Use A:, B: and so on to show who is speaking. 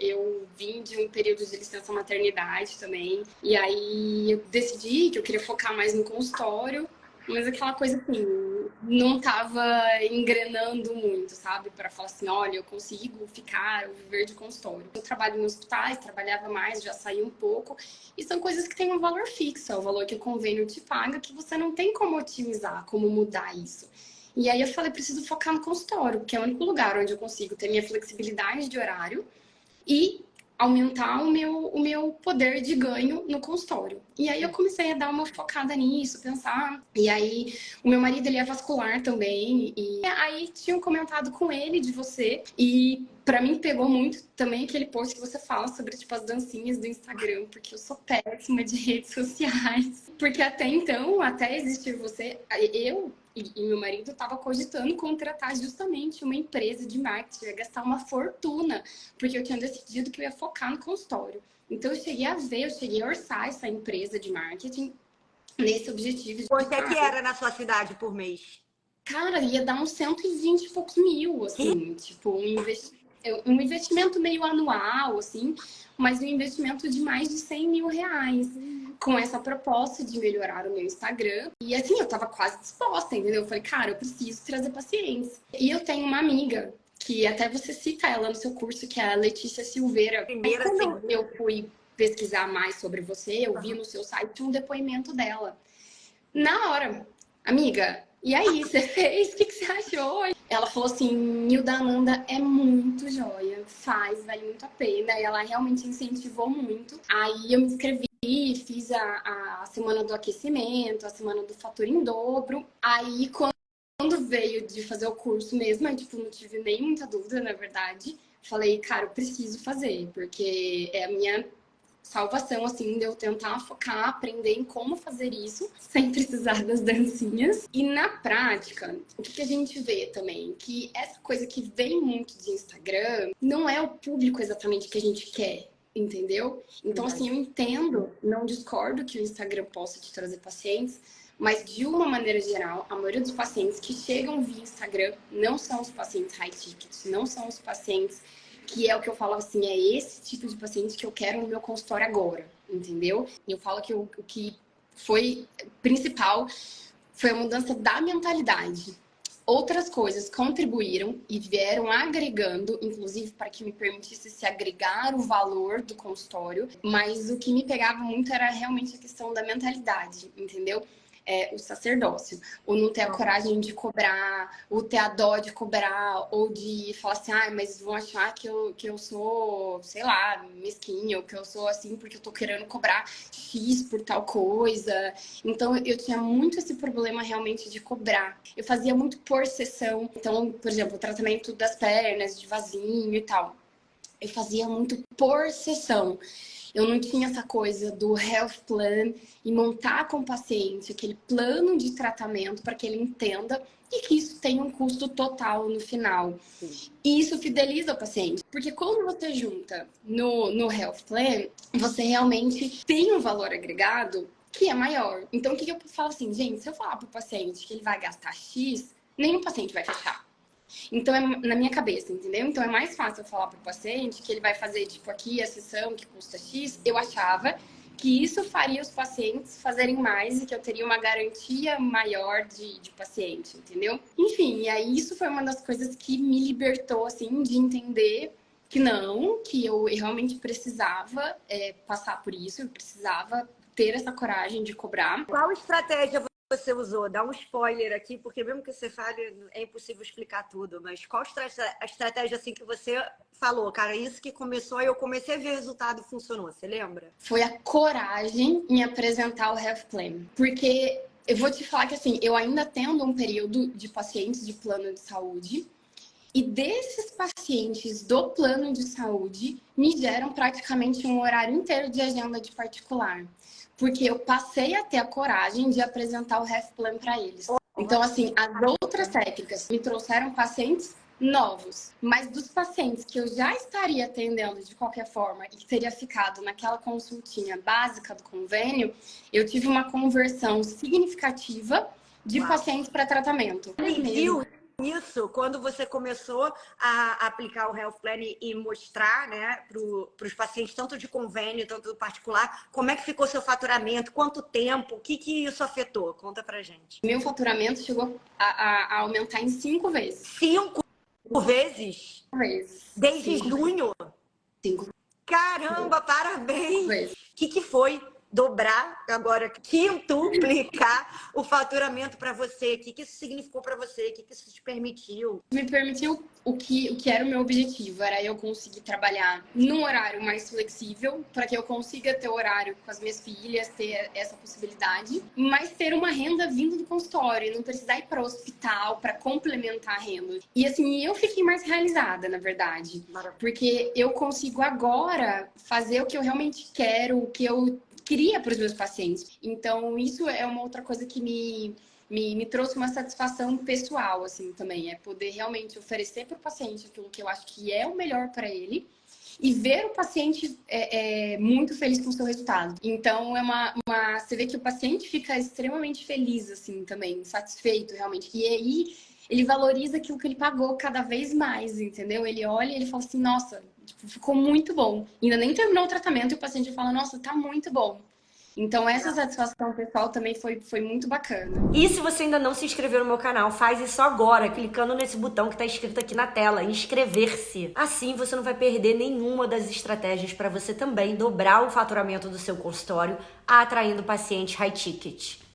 A: eu vim de um período de licença maternidade também. E aí eu decidi que eu queria focar mais no consultório. Mas aquela coisa assim, não tava engrenando muito, sabe? Para falar assim, olha, eu consigo ficar ou viver de consultório. Eu trabalho em hospitais, trabalhava mais, já saí um pouco. E são coisas que têm um valor fixo, é o valor que o convênio te paga, que você não tem como otimizar, como mudar isso. E aí eu falei, preciso focar no consultório, porque é o único lugar onde eu consigo ter minha flexibilidade de horário e aumentar o meu poder de ganho no consultório. E aí eu comecei a dar uma focada nisso, pensar. E aí o meu marido, ele é vascular também. E aí tinham comentado com ele de você. E pra mim pegou muito também aquele post que você fala sobre, tipo, as dancinhas do Instagram. Porque eu sou péssima de redes sociais. Porque até então, até existir você, eu e meu marido estava cogitando contratar justamente uma empresa de marketing. Eu ia gastar uma fortuna, porque eu tinha decidido que eu ia focar no consultório. Então, eu cheguei a orçar essa empresa de marketing nesse objetivo.
B: Quanto é que era na sua cidade por mês?
A: Cara, ia dar uns 120 e poucos mil, assim. Tipo, um investimento meio anual, assim, mas um investimento de mais de 100 mil reais. Com essa proposta de melhorar o meu Instagram. E assim, eu tava quase disposta, entendeu? Eu falei, cara, eu preciso trazer pacientes. E eu tenho uma amiga, que até você cita ela no seu curso, que é a Letícia Silveira. Aí, quando eu fui pesquisar mais sobre você, eu vi no seu site um depoimento dela. Na hora, amiga, e aí, você fez? O que você achou? Ela falou assim, Nilda Ananda é muito joia, faz, vale muito a pena. E ela realmente incentivou muito. Aí eu me inscrevi, fiz a semana do aquecimento, a semana do fator em dobro. Aí, quando veio de fazer o curso mesmo, eu, tipo, não tive nem muita dúvida, na verdade. Falei, cara, eu preciso fazer, porque é a minha salvação, assim, de eu tentar focar, aprender em como fazer isso, sem precisar das dancinhas. E na prática, o que a gente vê também? Que essa coisa que vem muito de Instagram não é o público exatamente que a gente quer, entendeu? Então, assim, eu entendo, não discordo que o Instagram possa te trazer pacientes, mas de uma maneira geral, a maioria dos pacientes que chegam via Instagram não são os pacientes high ticket, não são os pacientes que é o que eu falo assim, é esse tipo de paciente que eu quero no meu consultório agora, entendeu? Eu falo que o que foi principal foi a mudança da mentalidade. Outras coisas contribuíram e vieram agregando, inclusive para que me permitisse se agregar o valor do consultório, mas o que me pegava muito era realmente a questão da mentalidade, entendeu? O sacerdócio, ou não ter a coragem de cobrar, ou ter a dó de cobrar, ou de falar assim, ah, mas vão achar que eu sou, sei lá, mesquinha, ou que eu sou assim porque eu tô querendo cobrar X por tal coisa. Então, eu tinha muito esse problema realmente de cobrar. Eu fazia muito por sessão. Então, por exemplo, o tratamento das pernas, de vasinho e tal. Eu fazia muito por sessão. Eu não tinha essa coisa do health plan e montar com o paciente aquele plano de tratamento para que ele entenda e que isso tenha um custo total no final. E isso fideliza o paciente, porque quando você junta no health plan, você realmente tem um valor agregado que é maior. Então, o que eu falo assim, gente, se eu falar para o paciente que ele vai gastar X, nenhum paciente vai fechar. Então, é na minha cabeça, entendeu? Então, é mais fácil eu falar para o paciente que ele vai fazer, tipo, aqui a sessão que custa X. Eu achava que isso faria os pacientes fazerem mais e que eu teria uma garantia maior de paciente, entendeu? Enfim, e aí isso foi uma das coisas que me libertou, assim, de entender que não, que eu realmente precisava passar por isso, eu precisava ter essa coragem de cobrar.
B: Qual estratégia você usou? Dá um spoiler aqui, porque mesmo que você fale, é impossível explicar tudo, mas qual a estratégia assim que você falou, cara, isso que começou e eu comecei a ver o resultado e funcionou, você lembra?
A: Foi a coragem em apresentar o Health Plan, porque eu vou te falar que assim, eu ainda tendo um período de pacientes de plano de saúde, e desses pacientes do plano de saúde me geram praticamente um horário inteiro de agenda de particular. Porque eu passei a ter a coragem de apresentar o Health Plan para eles. Então, assim, as outras técnicas me trouxeram pacientes novos, mas dos pacientes que eu já estaria atendendo de qualquer forma e que teria ficado naquela consultinha básica do convênio, eu tive uma conversão significativa de pacientes para tratamento.
B: Mediu isso, quando você começou a aplicar o Health Plan e mostrar, né, para os pacientes, tanto de convênio, tanto do particular, como é que ficou seu faturamento? Quanto tempo? O que que isso afetou? Conta pra gente.
A: Meu faturamento chegou a aumentar em 5 vezes.
B: 5 vezes?
A: 5 vezes.
B: Desde
A: 5
B: junho?
A: 5
B: Caramba, parabéns!
A: vezes.
B: O que foi dobrar, agora quintuplicar o faturamento para você? O que isso significou para você? O que isso te permitiu?
A: Me permitiu o que era o meu objetivo, era eu conseguir trabalhar num horário mais flexível, para que eu consiga ter horário com as minhas filhas, ter essa possibilidade, mas ter uma renda vindo do consultório, e não precisar ir para o hospital para complementar a renda. E assim, eu fiquei mais realizada, na verdade, porque eu consigo agora fazer o que eu realmente quero, o que eu queria para os meus pacientes. Então, isso é uma outra coisa que me trouxe uma satisfação pessoal, assim, também. É poder realmente oferecer para o paciente aquilo que eu acho que é o melhor para ele e ver o paciente muito feliz com o seu resultado. Então, você vê que o paciente fica extremamente feliz, assim, também, satisfeito, realmente. E aí, ele valoriza aquilo que ele pagou cada vez mais, entendeu? Ele olha e ele fala assim, nossa, tipo, ficou muito bom. Ainda nem terminou o tratamento e o paciente fala, nossa, tá muito bom. Então, essa satisfação pessoal também foi muito bacana.
C: E se você ainda não se inscreveu no meu canal, faz isso agora, clicando nesse botão que está escrito aqui na tela, inscrever-se. Assim você não vai perder nenhuma das estratégias para você também dobrar o faturamento do seu consultório, atraindo pacientes high ticket.